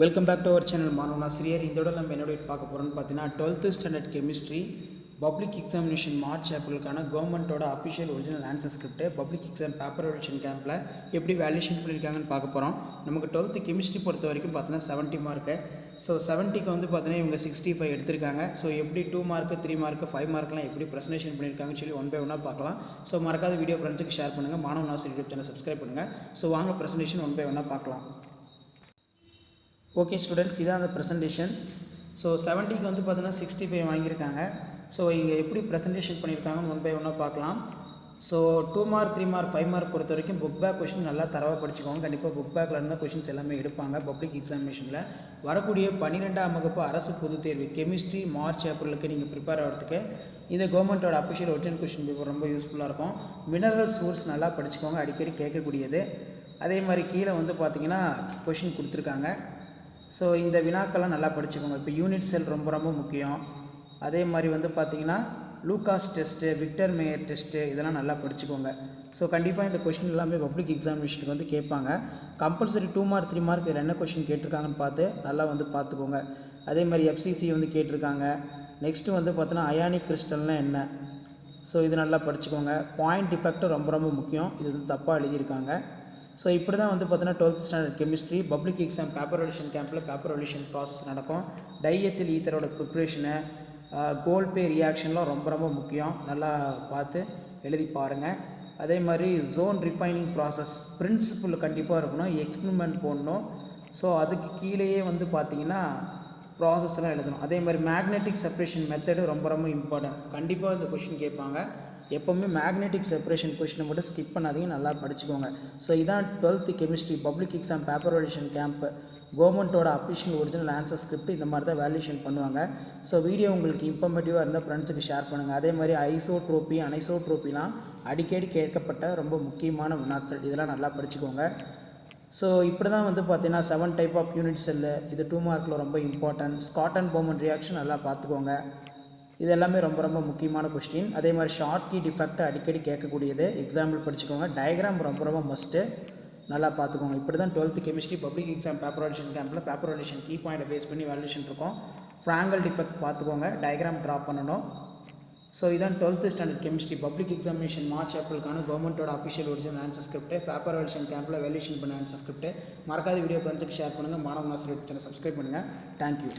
Welcome back to our channel Maanavan Aasiriyar. இதோட நம்ம என்னோட பார்க்க போகிறோம்னு பார்த்தீங்கன்னா 12th standard chemistry public examination March ஏப்ரலுக்கான கவர்மெண்ட்டோட official original answer script public exam paper verification கேம்பில் எப்படி வேல்யூஷன் பண்ணியிருக்காங்கன்னு பார்க்க போகிறோம். நமக்கு 12th கெமிஸ்ட்ரி பொறுத்த வரைக்கும் பார்த்தீங்கன்னா 70 மார்க்கு. ஸோ 70க்கு வந்து பார்த்தீங்கன்னா இவங்க 65 எடுத்திருக்காங்க. ஸோ எப்படி 2 மார்க்கு 3 மார்க்கு 5 மார்க்லாம் எப்படி ப்ரெசன்டேஷன் பண்ணியிருக்காங்கன்னு சொல்லி ஒன் பை ஒன்னாக பார்க்கலாம். ஸோ மறக்காத வீடியோ ஃப்ரெண்ட்ஸுக்கு ஷேர் பண்ணுங்கள். மாணவன் ஆசிரியர் யூடியூப் சேனல் சப்ஸ்கிரைப் பண்ணுங்கள். ஸோ வாங்க ப்ரெசன்டேஷன் ஒன் பை ஒன்னாக பார்க்கலாம். ஓகே ஸ்டூடெண்ட்ஸ், இதான் அந்த ப்ரெசன்டேஷன். ஸோ 70க்கு வந்து பார்த்தீங்கன்னா 65 வாங்கியிருக்காங்க. ஸோ இங்கே எப்படி ப்ரெசன்டேஷன் பண்ணியிருக்காங்கன்னு ஒன் பை ஒன்னாக பார்க்கலாம். ஸோ 2 மார்க் 3 மார்க் 5 மார்க் பொறுத்த வரைக்கும் புக் பேக் கொஷின் நல்லா தரவாக படிச்சுக்கோங்க. கண்டிப்பாக புக் பேக்கில் இருந்தால் கொஷின்ஸ் எல்லாமே எடுப்பாங்க. பப்ளிக் எக்ஸாமினேஷனில் வரக்கூடிய 12ஆம் வகுப்பு அரசு பொதுத் தேர்வு கெமிஸ்ட்ரி மார்ச் ஏப்ரலுக்கு நீங்கள் ப்ரிப்பேர் ஆகிறதுக்கு இந்த கவர்மெண்ட்டோட அஃபிஷியல் ஒரிஜினல் கொஷின் பேப்பர் ரொம்ப யூஸ்ஃபுல்லாக இருக்கும். மினரல் சோர்ஸ் நல்லா படிச்சுக்கோங்க, அடிக்கடி கேட்கக்கூடியது. அதே மாதிரி கீழே வந்து பார்த்தீங்கன்னா கொஷின் கொடுத்துருக்காங்க. ஸோ இந்த வினாக்கெல்லாம் நல்லா படிச்சுக்கோங்க. இப்போ யூனிட் செல் ரொம்ப ரொம்ப முக்கியம். அதே மாதிரி வந்து பார்த்திங்கன்னா Lucas test, Victor mayor test இதெல்லாம் நல்லா படிச்சுக்கோங்க. ஸோ கண்டிப்பாக இந்த கொஷின் எல்லாமே பப்ளிக் எக்ஸாமினேஷனுக்கு வந்து கேட்பாங்க. கம்பல்சரி 2 மார்க் 3 மார்க் இதில் என்ன கொஷின் கேட்டிருக்காங்கன்னு பார்த்து நல்லா வந்து பார்த்துக்கோங்க. அதே மாதிரி எஃப்சிசி வந்து கேட்டிருக்காங்க. நெக்ஸ்ட்டு வந்து பார்த்தோன்னா அயானிக் கிறிஸ்டல்னால் என்ன, ஸோ இது நல்லா படிச்சுக்கோங்க. பாயிண்ட் டிஃபெக்ட்டும் ரொம்ப ரொம்ப முக்கியம். இது வந்து தப்பாக எழுதியிருக்காங்க. ஸோ இப்படி தான் வந்து பார்த்தீங்கன்னா 12th standard chemistry public exam paper valuation கேம்பில் பேப்பர் வெலிஷன் ப்ராசஸ் நடக்கும். டைஎத்தில் ஈத்தரோட ப்ரிப்ரேஷனு, கோல் பே ரியாக்ஷன்லாம் ரொம்ப ரொம்ப முக்கியம். நல்லா பார்த்து எழுதி பாருங்கள். அதே மாதிரி ஜோன் ரிஃபைனிங் ப்ராசஸ் பிரின்சிபிள் கண்டிப்பாக இருக்கணும், எக்ஸ்பிரிமெண்ட் போடணும். ஸோ அதுக்கு கீழேயே வந்து பார்த்திங்கன்னா ப்ராசஸ்லாம் எழுதணும். அதே மாதிரி மேக்னெட்டிக் செப்பரேஷன் மெத்தடு ரொம்ப ரொம்ப இம்பார்ட்டன்ட். கண்டிப்பாக இந்த கொஷின் கேட்பாங்க. எப்போவுமே மேக்னெட்டிக் செப்பரேஷன் கொஷினை மட்டும் ஸ்கிப் பண்ணாதீங்க, நல்லா படிச்சுக்கோங்க. ஸோ இதான் 12th chemistry public exam paper valuation camp கவர்மெண்ட்டோட அஃபிஷியல் ஒரிஜினல் ஆன்சர் ஸ்கிரிப்ட். இந்த மாதிரி தான் வேல்யூஷன் பண்ணுவாங்க. ஸோ வீடியோ உங்களுக்கு இன்ஃபர்மேட்டிவாக இருந்தால் ஃப்ரெண்ட்ஸுக்கு ஷேர் பண்ணுங்கள். அதே மாதிரி ஐசோட்ரோபி அனைசோட்ரோபிலாம் அடிக்கடி கேட்கப்பட்ட ரொம்ப முக்கியமான வினாக்கள், இதெல்லாம் நல்லா படிச்சுக்கோங்க. ஸோ இப்படி தான் வந்து பார்த்தீங்கன்னா 7 டைப் ஆஃப் யூனிட் செல்லு, இது 2 மார்க்கில் ரொம்ப important. Scott and Bowman reaction நல்லா பார்த்துக்கோங்க. இது எல்லாமே ரொம்ப ரொம்ப முக்கியமான கொஸ்டின். அதே மாதிரி ஷார்ட் கீ டிஃபெக்ட் அடிக்கடி கேட்கக்கூடியது, எக்ஸாம்பிள் படிச்சுக்கோங்க. டயக்ராம் ரொம்ப ரொம்ப மஸ்ட்டு, நல்லா பார்த்துக்கோங்க. இப்படி தான் 12th chemistry public exam paper valuation கேம்பில் பேப்பர் வேல்யூஷன் கீ பாயிண்ட்டை பேஸ் பண்ணி வேல்யூஷன் இருக்கும். ஃப்ராங்கல் டிஃபெக்ட் பார்த்துக்கோங்க, டயக்ராம் ட்ரா பண்ணணும். ஸோ இதான் 12th standard chemistry public examination March ஏப்ரலுக்கான கவர்மெண்ட்டோட official original answer script paper valuation கேம்பில் வேல்யூஷன் பண்ண ஆன்சர் ஸ்கிரிப்ட். மறக்காத வீடியோ ஃப்ரெண்ட்ஸுக்கு ஷேர் பண்ணுங்கள். மாணவன் ஆசிரியர் சேனல் சப்ஸ்கிரைப் பண்ணுங்கள். தேங்க்யூ.